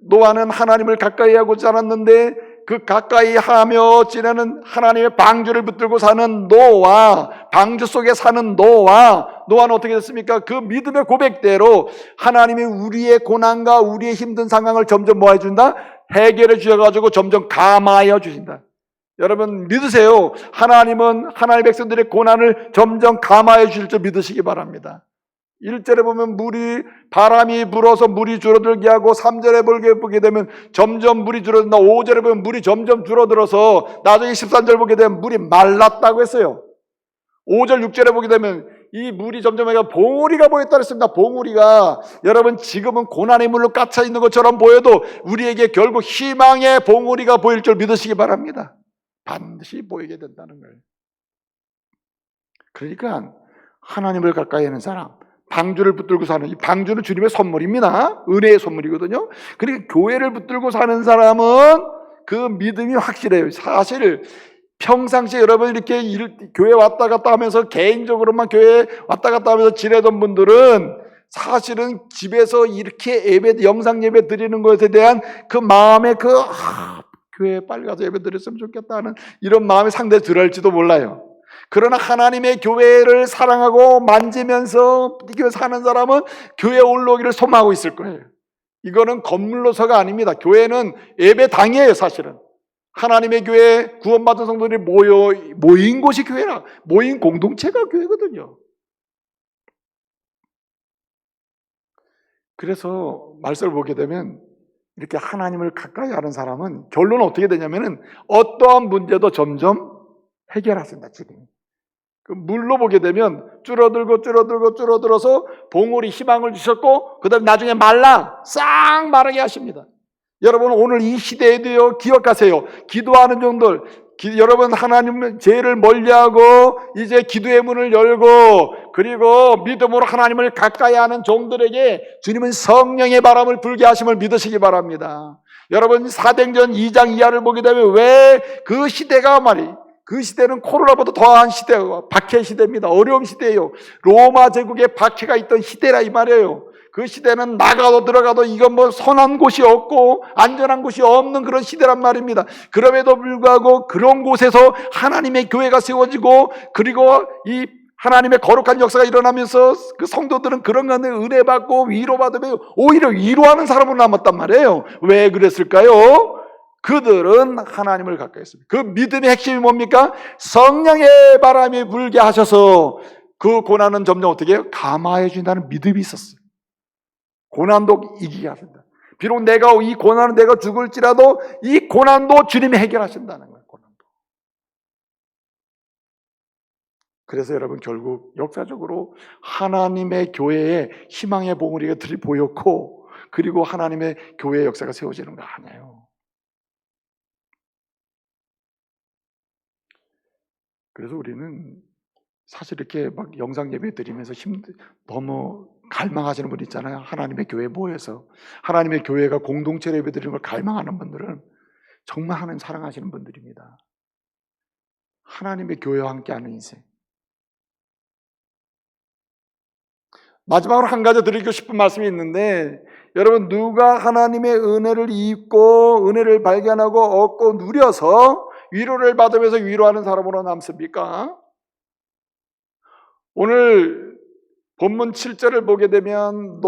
S1: 노아는 하나님을 가까이 하고자 않았는데 그 가까이 하며 지내는 하나님의 방주를 붙들고 사는 노아, 방주 속에 사는 노아는 어떻게 됐습니까? 그 믿음의 고백대로 하나님이 우리의 고난과 우리의 힘든 상황을 점점 뭐 해준다? 해결해 주셔가지고 점점 감화하여 주신다. 여러분 믿으세요. 하나님은 하나님의 백성들의 고난을 점점 감화해 주실 줄 믿으시기 바랍니다. 1절에 보면 바람이 불어서 물이 줄어들게 하고 3절에 보게 되면 점점 물이 줄어든다. 5절에 보면 물이 점점 줄어들어서 나중에 13절 보게 되면 물이 말랐다고 했어요. 5절 6절에 보게 되면 이 물이 점점 봉우리가 보였다 그랬습니다. 봉우리가 여러분 지금은 고난의 물로 갇혀 있는 것처럼 보여도 우리에게 결국 희망의 봉우리가 보일 줄 믿으시기 바랍니다. 반드시 보이게 된다는 거예요. 그러니까 하나님을 가까이 하는 사람, 방주를 붙들고 사는, 이 방주는 주님의 선물입니다. 은혜의 선물이거든요. 그러니까 교회를 붙들고 사는 사람은 그 믿음이 확실해요. 사실 평상시에 여러분 이렇게 교회 왔다 갔다 하면서 개인적으로만 교회 왔다 갔다 하면서 지내던 분들은 사실은 집에서 이렇게 영상 예배 드리는 것에 대한 그 마음의 교회에 빨리 가서 예배 드렸으면 좋겠다는 이런 마음이 상당히 덜할지도 몰라요. 그러나 하나님의 교회를 사랑하고 만지면서 이 교회 사는 사람은 교회에 올라오기를 소망하고 있을 거예요. 이거는 건물로서가 아닙니다. 교회는 예배당이에요. 사실은 하나님의 교회, 구원받은 성도들이 모인 곳이 교회라, 모인 공동체가 교회거든요. 그래서 말씀을 보게 되면 이렇게 하나님을 가까이 하는 사람은 결론은 어떻게 되냐면은 어떠한 문제도 점점 해결하신다. 지금 그 물로 보게 되면 줄어들어서 봉우리 희망을 주셨고 그 다음에 나중에 싹 마르게 하십니다. 여러분 오늘 이 시대에도요, 기억하세요. 기도하는 종들, 여러분 하나님 죄를 멀리하고 이제 기도의 문을 열고 그리고 믿음으로 하나님을 가까이 하는 종들에게 주님은 성령의 바람을 불게 하심을 믿으시기 바랍니다. 여러분 사도행전 2장 이하를 보게 되면 왜 그 시대가 그 시대는 코로나보다 더한 시대예요. 박해 시대입니다. 어려운 시대예요. 로마 제국에 박해가 있던 시대라 이 말이에요. 그 시대는 나가도 들어가도 이건 뭐 선한 곳이 없고 안전한 곳이 없는 그런 시대란 말입니다. 그럼에도 불구하고 그런 곳에서 하나님의 교회가 세워지고 그리고 이 하나님의 거룩한 역사가 일어나면서 그 성도들은 그런 가운데 은혜 받고 위로받으며 오히려 위로하는 사람으로 남았단 말이에요. 왜 그랬을까요? 그들은 하나님을 가까이 했습니다. 그 믿음의 핵심이 뭡니까? 성령의 바람이 불게 하셔서 그 고난은 점점 어떻게 해요? 감화해 준다는 믿음이 있었어요. 고난도 이기게 하신다. 비록 이 고난은 내가 죽을지라도 이 고난도 주님이 해결하신다는 거예요. 고난도. 그래서 여러분 결국 역사적으로 하나님의 교회에 희망의 봉우리가 들이보였고 그리고 하나님의 교회의 역사가 세워지는 거 아니에요. 그래서 우리는 사실 이렇게 막 영상 예배 드리면서 너무 갈망하시는 분 있잖아요. 하나님의 교회에 모여서 하나님의 교회가 공동체로 예배 드리는 걸 갈망하는 분들은 정말 하나님 사랑하시는 분들입니다. 하나님의 교회와 함께하는 인생. 마지막으로 한 가지 드리고 싶은 말씀이 있는데 여러분 누가 하나님의 은혜를 입고 은혜를 발견하고 얻고 누려서 위로를 받으면서 위로하는 사람으로 남습니까? 오늘 본문 7절을 보게 되면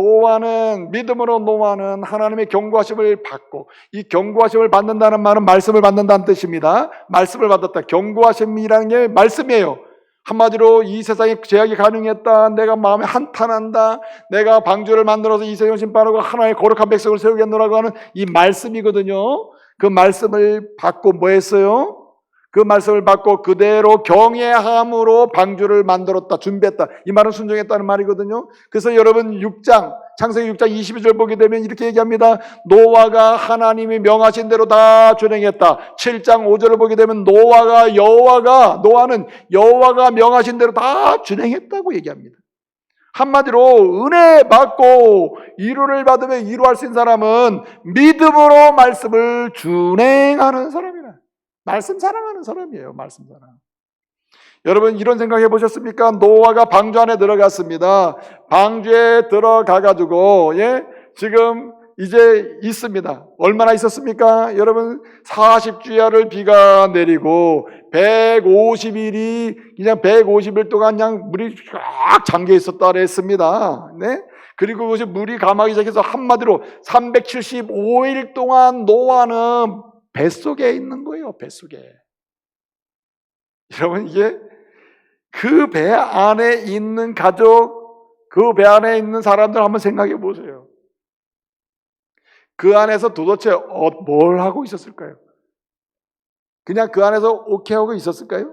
S1: 믿음으로 노아는 하나님의 경고하심을 받고, 이 경고하심을 받는다는 말은 말씀을 받는다는 뜻입니다. 말씀을 받았다. 경고하심이라는 게 말씀이에요. 한마디로 이 세상에 죄악이 가능했다, 내가 마음에 한탄한다, 내가 방주를 만들어서 이 세상을 심판하고 하나의 거룩한 백성을 세우겠노라고 하는 이 말씀이거든요. 그 말씀을 받고 뭐 했어요? 그 말씀을 받고 그대로 경외함으로 방주를 만들었다, 준비했다. 이 말은 순종했다는 말이거든요. 그래서 여러분 창세기 6장 22절 보게 되면 이렇게 얘기합니다. 노아가 하나님이 명하신 대로 다 준행했다. 7장 5절을 보게 되면 노아는 여호와가 명하신 대로 다 준행했다고 얘기합니다. 한마디로 은혜 받고 위로를 받으며 위로할 수 있는 사람은 믿음으로 말씀을 준행하는 사람이라. 말씀 사랑하는 사람이에요. 말씀 사랑. 여러분 이런 생각 해보셨습니까? 노아가 방주 안에 들어갔습니다. 방주에 들어가가지고 지금 이제 있습니다. 얼마나 있었습니까? 여러분 40주야를 비가 내리고 150일이 그냥 150일 동안 그냥 물이 쫙 잠겨 있었다 그랬습니다. 네? 그리고 그것이 물이 감하기 시작해서 한마디로 375일 동안 노아는 뱃속에 있는 거예요. 뱃속에. 여러분 이게 그 배 안에 있는 가족, 그 배 안에 있는 사람들 한번 생각해 보세요. 그 안에서 도대체 뭘 하고 있었을까요? 그냥 그 안에서 오케이 하고 있었을까요?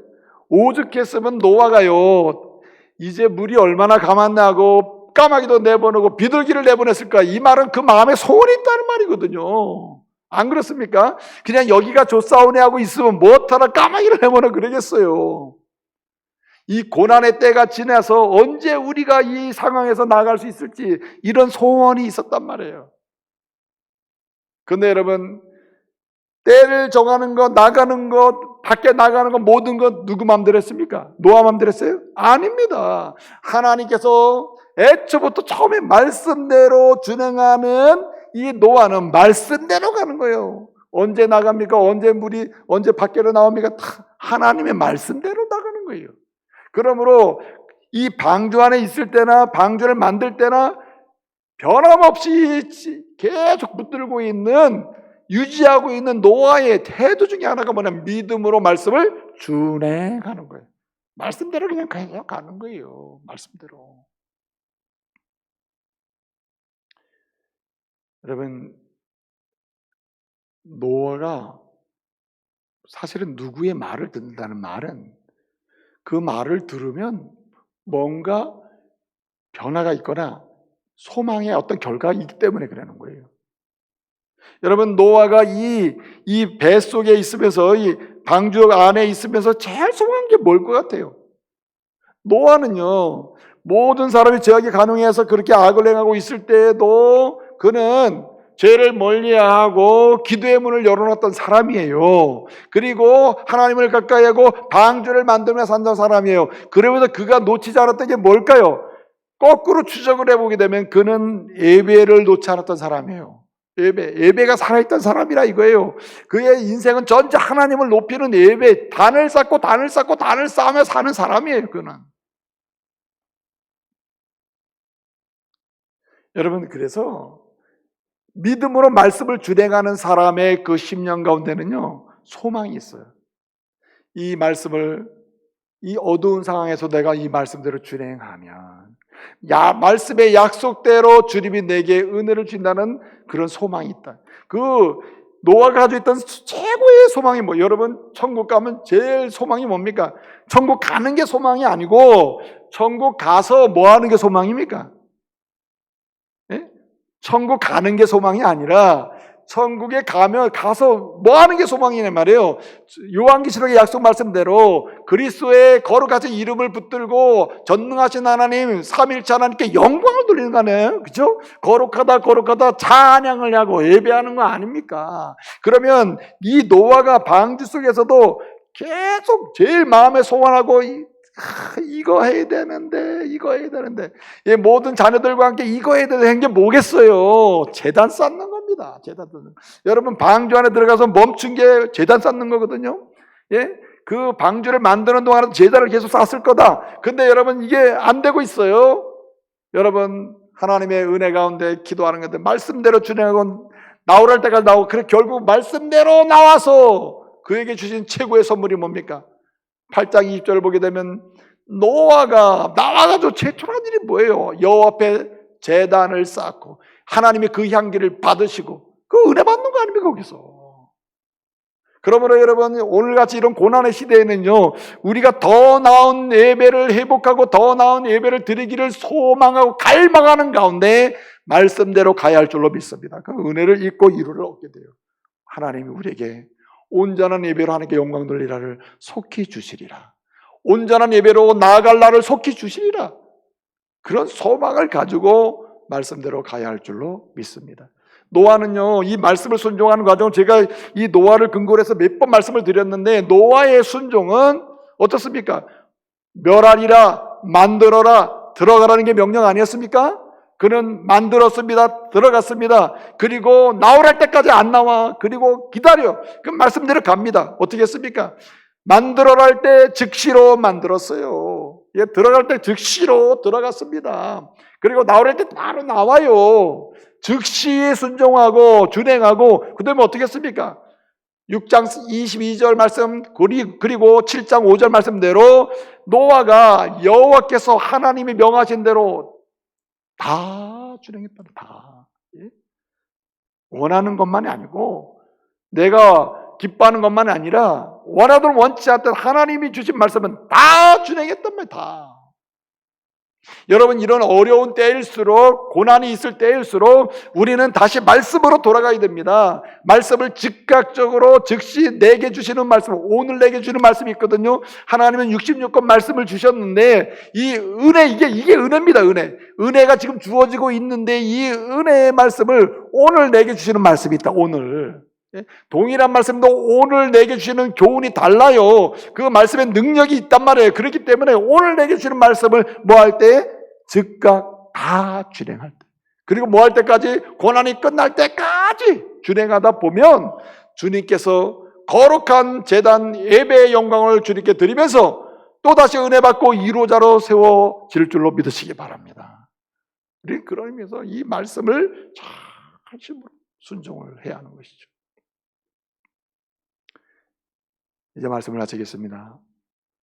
S1: 오죽했으면 노아가요, 이제 물이 얼마나 감았나 하고 까마귀도 내보내고 비둘기를 내보냈을까? 이 말은 그 마음에 소원이 있다는 말이거든요. 안 그렇습니까? 그냥 여기가 좋사오네 하고 있으면 못하나 까마귀를 내보내 그러겠어요. 이 고난의 때가 지나서 언제 우리가 이 상황에서 나갈 수 있을지 이런 소원이 있었단 말이에요. 근데 여러분 때를 정하는 것, 나가는 것, 밖에 나가는 것 모든 것 누구 마음대로 했습니까? 노아 마음대로 했어요? 아닙니다. 하나님께서 애초부터 처음에 말씀대로 준행하는 이 노아는 말씀대로 가는 거예요. 언제 나갑니까? 언제 밖으로 나옵니까? 다 하나님의 말씀대로 나가는 거예요. 그러므로 이 방주 안에 있을 때나 방주를 만들 때나 변함없이 계속 붙들고 있는, 유지하고 있는 노아의 태도 중에 하나가 뭐냐면 믿음으로 말씀을 준행하는 거예요. 말씀대로 그냥 가는 거예요. 말씀대로. 여러분 노아가 사실은 누구의 말을 듣는다는 말은 그 말을 들으면 뭔가 변화가 있거나 소망의 어떤 결과가 있기 때문에 그러는 거예요. 여러분 노아가 이 배 속에 있으면서, 이 방주 안에 있으면서 제일 소망한 게 뭘 것 같아요? 노아는요, 모든 사람이 죄악이 가능해서 그렇게 악을 행하고 있을 때에도 그는 죄를 멀리하고 기도의 문을 열어놨던 사람이에요. 그리고 하나님을 가까이 하고 방주를 만들며 산다는 사람이에요. 그러면서 그가 놓치지 않았던 게 뭘까요? 거꾸로 추적을 해보게 되면 그는 예배를 놓지 않았던 사람이에요. 예배가 살아있던 사람이라 이거예요. 그의 인생은 전체 하나님을 높이는 예배, 단을 쌓고 단을 쌓고 단을 쌓으며 사는 사람이에요. 그는. 여러분 그래서 믿음으로 말씀을 준행하는 사람의 그 심령 가운데는요 소망이 있어요. 이 말씀을 이 어두운 상황에서 내가 이 말씀대로 준행하면 말씀의 약속대로 주님이 내게 은혜를 준다는 그런 소망이 있다. 그 노아가 가지고 있던 최고의 소망이 여러분 천국 가면 제일 소망이 뭡니까? 천국 가는 게 소망이 아니고 천국 가서 뭐 하는 게 소망입니까? 천국 가는 게 소망이 아니라 천국에 가서 뭐 하는 게 소망이냐 말이에요. 요한계시록의 약속 말씀대로 그리스도의 거룩하신 이름을 붙들고 전능하신 하나님, 삼일체 하나님께 영광을 돌리는 거네요. 그죠? 거룩하다 찬양을 하고 예배하는 거 아닙니까? 그러면 이 노아가 방주 속에서도 계속 제일 마음에 소원하고 이거 해야 되는데 모든 자녀들과 함께 이거 해야 되는 게 뭐겠어요? 제단 쌓는 겁니다. 제단 쌓는. 여러분 방주 안에 들어가서 멈춘 게 제단 쌓는 거거든요. 예? 그 방주를 만드는 동안은 제자를 계속 쌓았을 거다. 근데 여러분 이게 안 되고 있어요. 여러분 하나님의 은혜 가운데 기도하는 건데 말씀대로 준행하고 나오랄 때까지 나오고, 그래 결국 말씀대로 나와서 그에게 주신 최고의 선물이 뭡니까? 8장 20절을 보게 되면 노아가 나와가지고 최초로 한 일이 뭐예요? 여호와 앞에 제단을 쌓고 하나님의 그 향기를 받으시고 그 은혜 받는 거 아닙니까 거기서? 그러므로 여러분 오늘같이 이런 고난의 시대에는요, 우리가 더 나은 예배를 회복하고 더 나은 예배를 드리기를 소망하고 갈망하는 가운데 말씀대로 가야 할 줄로 믿습니다. 그 은혜를 잊고 이루를 얻게 돼요. 하나님이 우리에게 온전한 예배로 하나님께 영광 돌리라를 속히 주시리라, 온전한 예배로 나아갈 날을 속히 주시리라, 그런 소망을 가지고 말씀대로 가야 할 줄로 믿습니다. 노아는요, 이 말씀을 순종하는 과정, 제가 이 노아를 근거로 해서 몇 번 말씀을 드렸는데, 노아의 순종은 어떻습니까? 멸하리라, 만들어라, 들어가라는 게 명령 아니었습니까? 그는 만들었습니다. 들어갔습니다. 그리고 나오랄 때까지 안 나와. 그리고 기다려. 그 말씀대로 갑니다. 어떻게 했습니까? 만들어라 할 때 즉시로 만들었어요. 예, 들어갈 때 즉시로 들어갔습니다. 그리고 나오랄 때 바로 나와요. 즉시에 순종하고 준행하고, 그 다음에 어떻게 했습니까? 6장 22절 말씀, 그리고 7장 5절 말씀대로 노아가 여호와께서 하나님이 명하신 대로 다 준행했다. 다. 예? 원하는 것만이 아니고 내가 기뻐하는 것만이 아니라 원하든 원치 않든 하나님이 주신 말씀은 다 준행했단 말이에요. 다. 여러분 이런 어려운 때일수록, 고난이 있을 때일수록 우리는 다시 말씀으로 돌아가야 됩니다. 말씀을 즉각적으로 즉시 내게 주시는 말씀, 오늘 내게 주는 말씀이 있거든요. 하나님은 66권 말씀을 주셨는데 이 은혜, 이게 은혜입니다. 은혜가 지금 주어지고 있는데 이 은혜의 말씀을 오늘 내게 주시는 말씀이 있다. 오늘 동일한 말씀도 오늘 내게 주시는 교훈이 달라요. 그 말씀에 능력이 있단 말이에요. 그렇기 때문에 오늘 내게 주시는 말씀을 뭐 할 때? 즉각 다 준행할 때, 그리고 뭐 할 때까지? 고난이 끝날 때까지 준행하다 보면 주님께서 거룩한 제단 예배의 영광을 주님께 드리면서 또다시 은혜 받고 이로자로 세워질 줄로 믿으시기 바랍니다. 우리 그런 의미에서 이 말씀을 잘 순종을 해야 하는 것이죠. 이제 말씀을 마치겠습니다.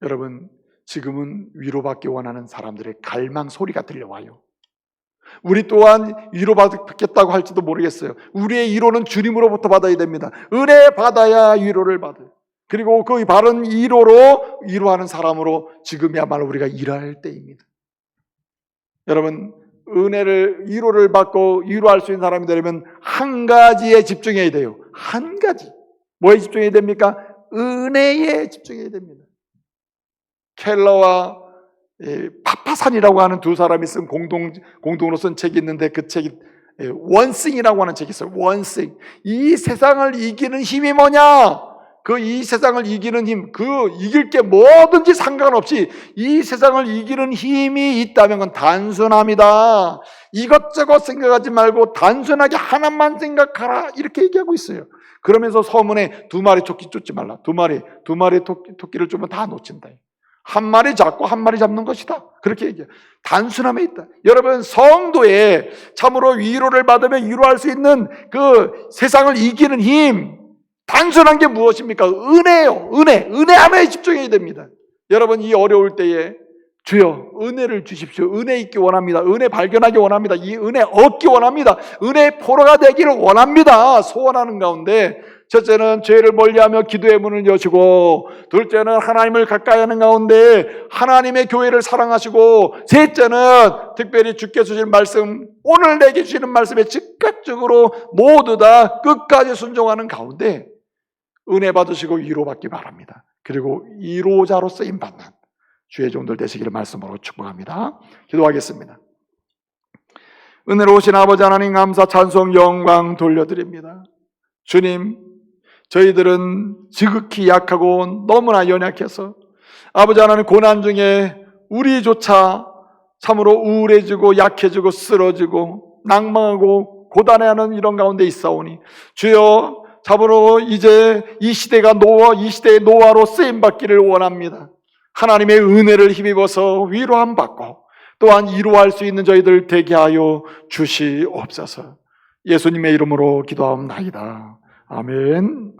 S1: 여러분, 지금은 위로받기 원하는 사람들의 갈망 소리가 들려와요. 우리 또한 위로받겠다고 할지도 모르겠어요. 우리의 위로는 주님으로부터 받아야 됩니다. 은혜 받아야 위로를 받아요. 그리고 그 바른 위로로 위로하는 사람으로 지금이야말로 우리가 일할 때입니다. 여러분, 위로를 받고 위로할 수 있는 사람이 되려면 한 가지에 집중해야 돼요. 한 가지. 뭐에 집중해야 됩니까? 은혜에 집중해야 됩니다. 켈러와 파파산이라고 하는 두 사람이 쓴 공동으로 쓴 책이 있는데, 그 책이 원싱이라고 하는 책이 있어요. 원싱. 이 세상을 이기는 힘이 뭐냐? 이 세상을 이기는 힘, 이길 게 뭐든지 상관없이 이 세상을 이기는 힘이 있다면 그건 단순합니다. 이것저것 생각하지 말고 단순하게 하나만 생각하라, 이렇게 얘기하고 있어요. 그러면서 서문에 두 마리 토끼 쫓지 말라. 두 마리 토끼를 쫓으면 다 놓친다. 한 마리 잡고 한 마리 잡는 것이다. 그렇게 얘기해요. 단순함에 있다. 여러분, 성도의 참으로 위로를 받으며 위로할 수 있는 그 세상을 이기는 힘, 단순한 게 무엇입니까? 은혜예요. 은혜 하나에 집중해야 됩니다. 여러분, 이 어려울 때에 주여 은혜를 주십시오. 은혜 있기 원합니다. 은혜 발견하기 원합니다. 이 은혜 얻기 원합니다. 은혜의 포로가 되기를 원합니다. 소원하는 가운데 첫째는 죄를 멀리하며 기도의 문을 여시고, 둘째는 하나님을 가까이 하는 가운데 하나님의 교회를 사랑하시고, 셋째는 특별히 주께 주신 말씀, 오늘 내게 주시는 말씀에 즉각적으로 모두 다 끝까지 순종하는 가운데 은혜 받으시고 위로받기 바랍니다. 그리고 위로자로 쓰임받는 주의 종들 되시기를 말씀으로 축복합니다. 기도하겠습니다. 은혜로우신 아버지 하나님, 감사 찬송 영광 돌려드립니다. 주님, 저희들은 지극히 약하고 너무나 연약해서 아버지 하나님, 고난 중에 우리조차 참으로 우울해지고 약해지고 쓰러지고 낭망하고 고단해하는 이런 가운데 있사오니 주여, 잡으러 이제 이 시대의 노아로 쓰임받기를 원합니다. 하나님의 은혜를 힘입어서 위로함 받고 또한 이루할 수 있는 저희들 되게 하여 주시옵소서. 예수님의 이름으로 기도하옵나이다. 아멘.